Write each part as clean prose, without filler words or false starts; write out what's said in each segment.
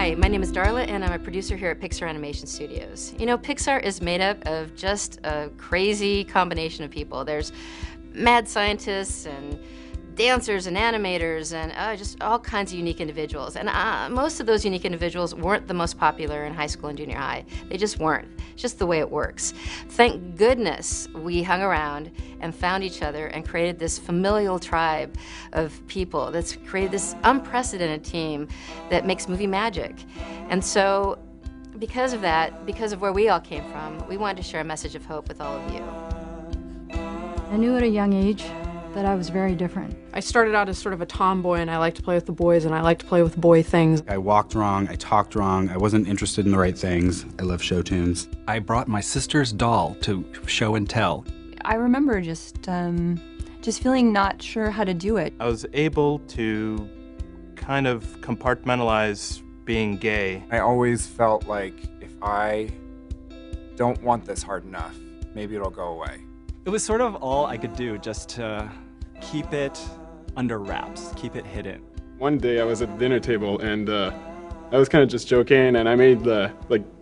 Hi, my name is Darla, and I'm a producer here at Pixar Animation Studios. You know, Pixar is made up of just a crazy combination of people. There's mad scientists and dancers and animators and just all kinds of unique individuals. And most of those unique individuals weren't the most popular in high school and junior high. They just weren't. It's just the way it works. Thank goodness we hung around and found each other and created this familial tribe of people that's created this unprecedented team that makes movie magic. And so because of that, because of where we all came from, we wanted to share a message of hope with all of you. I knew at a young age that I was very different. I started out as sort of a tomboy, and I liked to play with the boys, and I liked to play with boy things. I walked wrong, I talked wrong, I wasn't interested in the right things. I love show tunes. I brought my sister's doll to show and tell. I remember just feeling not sure how to do it. I was able to kind of compartmentalize being gay. I always felt like if I don't want this hard enough, maybe it'll go away. It was sort of all I could do just to keep it under wraps, keep it hidden. One day I was at the dinner table and I was kind of just joking and I made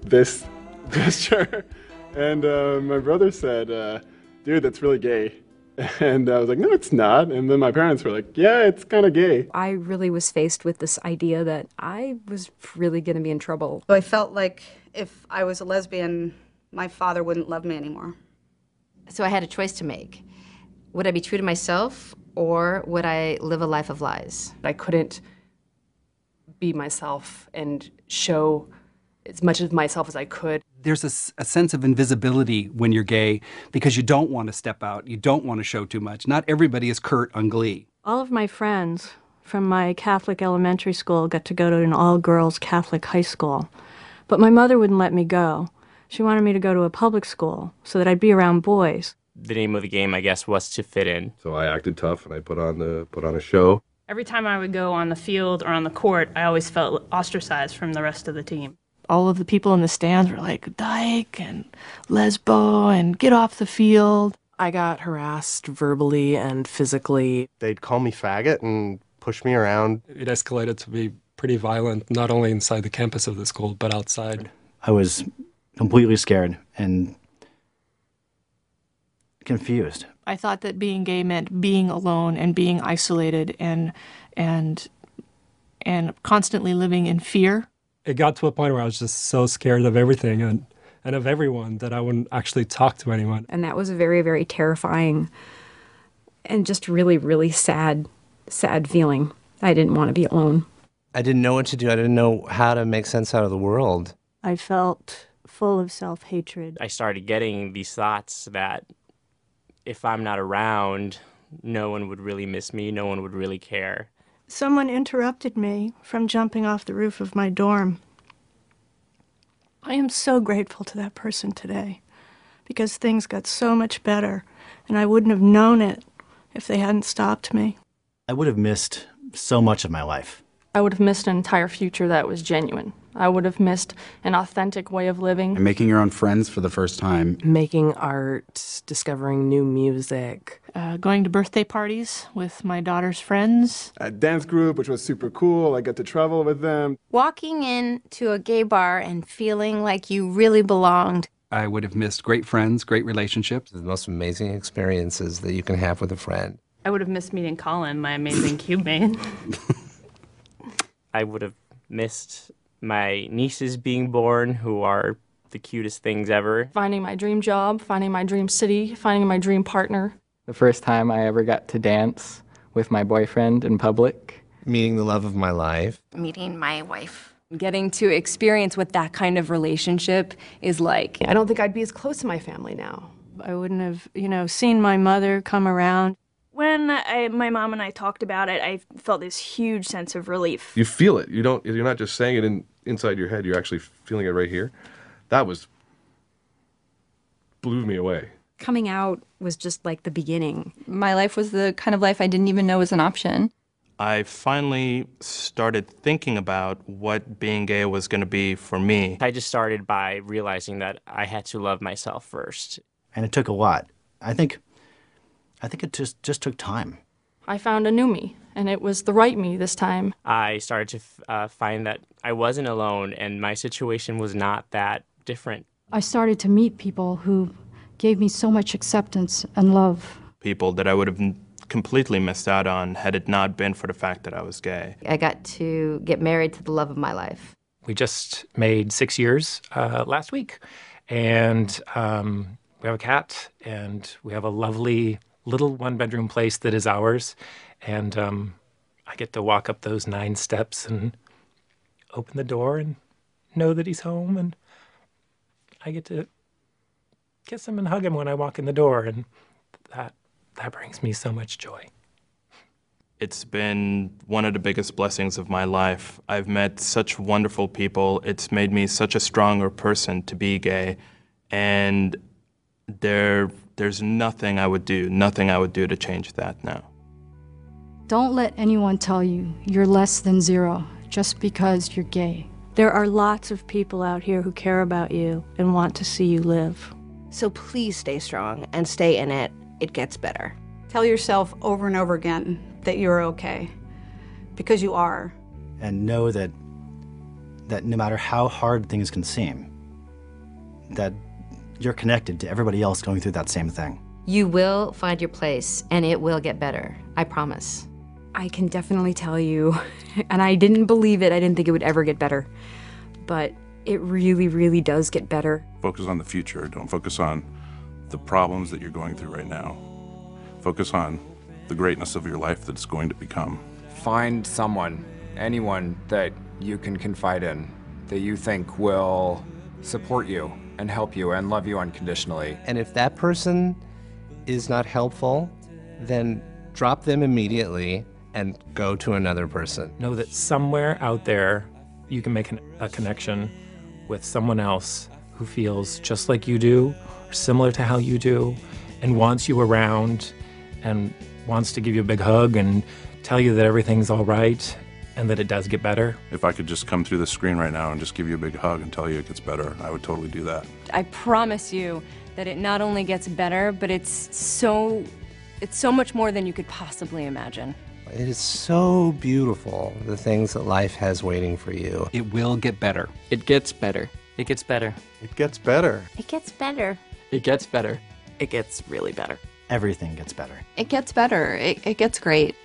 this gesture and my brother said, dude, that's really gay. And I was like, no, it's not. And then my parents were like, yeah, it's kind of gay. I really was faced with this idea that I was really going to be in trouble. So I felt like if I was a lesbian, my father wouldn't love me anymore. So I had a choice to make. Would I be true to myself, or would I live a life of lies? I couldn't be myself and show as much of myself as I could. There's a sense of invisibility when you're gay because you don't want to step out, you don't want to show too much. Not everybody is Kurt on Glee. All of my friends from my Catholic elementary school got to go to an all-girls Catholic high school, but my mother wouldn't let me go. She wanted me to go to a public school so that I'd be around boys. The name of the game, I guess, was to fit in. So I acted tough and I put on a show. Every time I would go on the field or on the court, I always felt ostracized from the rest of the team. All of the people in the stands were like, dyke and lesbo and get off the field. I got harassed verbally and physically. They'd call me faggot and push me around. It escalated to be pretty violent, not only inside the campus of the school, but outside. I was completely scared and confused. I thought that being gay meant being alone and being isolated and constantly living in fear. It got to a point where I was just so scared of everything and of everyone that I wouldn't actually talk to anyone. And that was a very, very terrifying and just really, really sad feeling. I didn't want to be alone. I didn't know what to do. I didn't know how to make sense out of the world. I felt full of self-hatred. I started getting these thoughts that if I'm not around, no one would really miss me, no one would really care. Someone interrupted me from jumping off the roof of my dorm. I am so grateful to that person today because things got so much better and I wouldn't have known it if they hadn't stopped me. I would have missed so much of my life. I would have missed an entire future that was genuine. I would have missed an authentic way of living. And making your own friends for the first time. Making art, discovering new music. Going to birthday parties with my daughter's friends. A dance group, which was super cool. I got to travel with them. Walking into a gay bar and feeling like you really belonged. I would have missed great friends, great relationships. The most amazing experiences that you can have with a friend. I would have missed meeting Colin, my amazing cube mate. I would have missed my nieces being born, who are the cutest things ever. Finding my dream job, finding my dream city, finding my dream partner. The first time I ever got to dance with my boyfriend in public. Meeting the love of my life. Meeting my wife. Getting to experience what that kind of relationship is like. I don't think I'd be as close to my family now. I wouldn't have, seen my mother come around. When my mom and I talked about it, I felt this huge sense of relief. You feel it. You're not just saying it inside your head. You're actually feeling it right here. That blew me away. Coming out was just like the beginning. My life was the kind of life I didn't even know was an option. I finally started thinking about what being gay was going to be for me. I just started by realizing that I had to love myself first. And it took a lot. I think it just took time. I found a new me, and it was the right me this time. I started to find that I wasn't alone and my situation was not that different. I started to meet people who gave me so much acceptance and love. People that I would have completely missed out on had it not been for the fact that I was gay. I got to get married to the love of my life. We just made 6 years last week, and we have a cat, and we have a lovely little one-bedroom place that is ours, and I get to walk up those 9 steps and open the door and know that he's home, and I get to kiss him and hug him when I walk in the door, and that brings me so much joy. It's been one of the biggest blessings of my life. I've met such wonderful people. It's made me such a stronger person to be gay, and there's nothing I would do to change that now. Don't let anyone tell you you're less than zero just because you're gay. There are lots of people out here who care about you and want to see you live. So please stay strong and stay in it. It gets better. Tell yourself over and over again that you're okay, because you are. And know that no matter how hard things can seem, that you're connected to everybody else going through that same thing. You will find your place, and it will get better. I promise. I can definitely tell you, and I didn't believe it, I didn't think it would ever get better, but it really, really does get better. Focus on the future. Don't focus on the problems that you're going through right now. Focus on the greatness of your life that's going to become. Find someone, anyone that you can confide in, that you think will support you and help you and love you unconditionally. And if that person is not helpful, then drop them immediately and go to another person. Know that somewhere out there you can make a connection with someone else who feels just like you do, or similar to how you do, and wants you around, and wants to give you a big hug and tell you that everything's all right and that it does get better. If I could just come through the screen right now and just give you a big hug and tell you it gets better, I would totally do that. I promise you that it not only gets better, but it's so much more than you could possibly imagine. It is so beautiful, the things that life has waiting for you. It will get better. It gets better. It gets better. It gets better. It gets better. It gets better. It gets really better. Everything gets better. It gets better. It gets great.